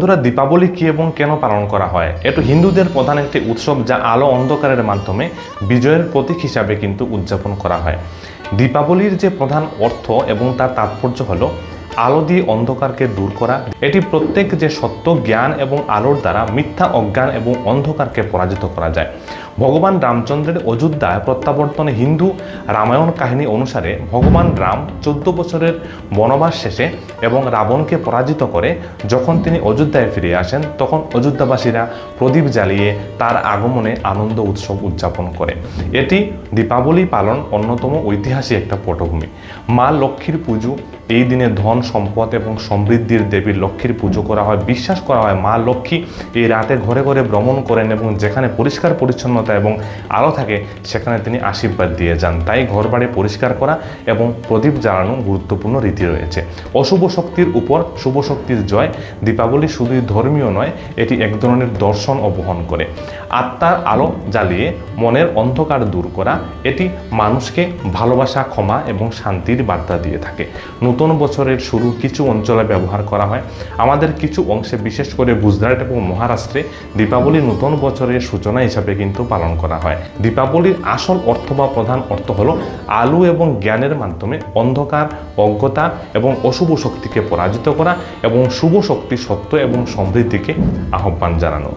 বন্ধুরা, দীপাবলি কি এবং কেন পালন করা হয়? এটা হিন্দুদের প্রধান একটি উৎসব যা আলো অন্ধকারের মাধ্যমে বিজয়ের প্রতীক হিসাবে কিন্তু উদযাপন করা হয়। দীপাবলির যে প্রধান অর্থ এবং তার তাৎপর্য হলো আলো দিয়ে অন্ধকারকে দূর করা। এটি প্রত্যেক যে সত্য, জ্ঞান এবং আলোর দ্বারা মিথ্যা, অজ্ঞান এবং অন্ধকারকে পরাজিত করা যায়। ভগবান রামচন্দ্রের অযোধ্যায় প্রত্যাবর্তনে হিন্দু রামায়ণ কাহিনী অনুসারে ভগবান রাম 14 বছরের বনবাস শেষে এবং রাবণকে পরাজিত করে যখন তিনি অযোধ্যায় ফিরে আসেন, তখন অযোধ্যাবাসীরা প্রদীপ জ্বালিয়ে তার আগমনে আনন্দ উৎসব উদযাপন করে। এটি দীপাবলি পালন অন্যতম ঐতিহাসিক একটা পটভূমি। মা লক্ষ্মীর পুজো, এই দিনে ধন, সম্পদ এবং সমৃদ্ধির দেবী লক্ষ্মীর পুজো করা হয়। বিশ্বাস করা হয় মা লক্ষ্মী এই রাতে ঘরে ঘরে ভ্রমণ করেন এবং যেখানে পরিষ্কার পরিচ্ছন্নতা এবং আলো থাকে সেখানে তিনি আশীর্বাদ দিয়ে যান। তাই ঘরবাড়ি পরিষ্কার করা এবং প্রদীপ জ্বালানো গুরুত্বপূর্ণ রীতি রয়েছে। অশুভ শক্তির উপর শুভ শক্তির জয়। দীপাবলি শুধুই ধর্মীয় নয়, এটি এক ধরনের দর্শন ও বহন করে আত্মার আলো জ্বালিয়ে মনের অন্ধকার দূর করা। এটি মানুষকে ভালোবাসা, ক্ষমা এবং শান্তির বার্তা দিয়ে থাকে। নতুন বছরের শুরু কিছু অঞ্চলে ব্যবহার করা হয়। আমাদের কিছু অংশে, বিশেষ করে গুজরাট এবং মহারাষ্ট্রে, দীপাবলি নতুন বছরের সূচনা হিসাবে কিন্তু পালন করা হয়। দীপাবলির আসল অর্থ বা প্রধান অর্থ হলো আলো এবং জ্ঞানের মাধ্যমে অন্ধকার, অজ্ঞতা এবং অশুভ শক্তিকে পরাজিত করা এবং শুভ শক্তি, সত্য এবং সমৃদ্ধিকে আহ্বান জানানো।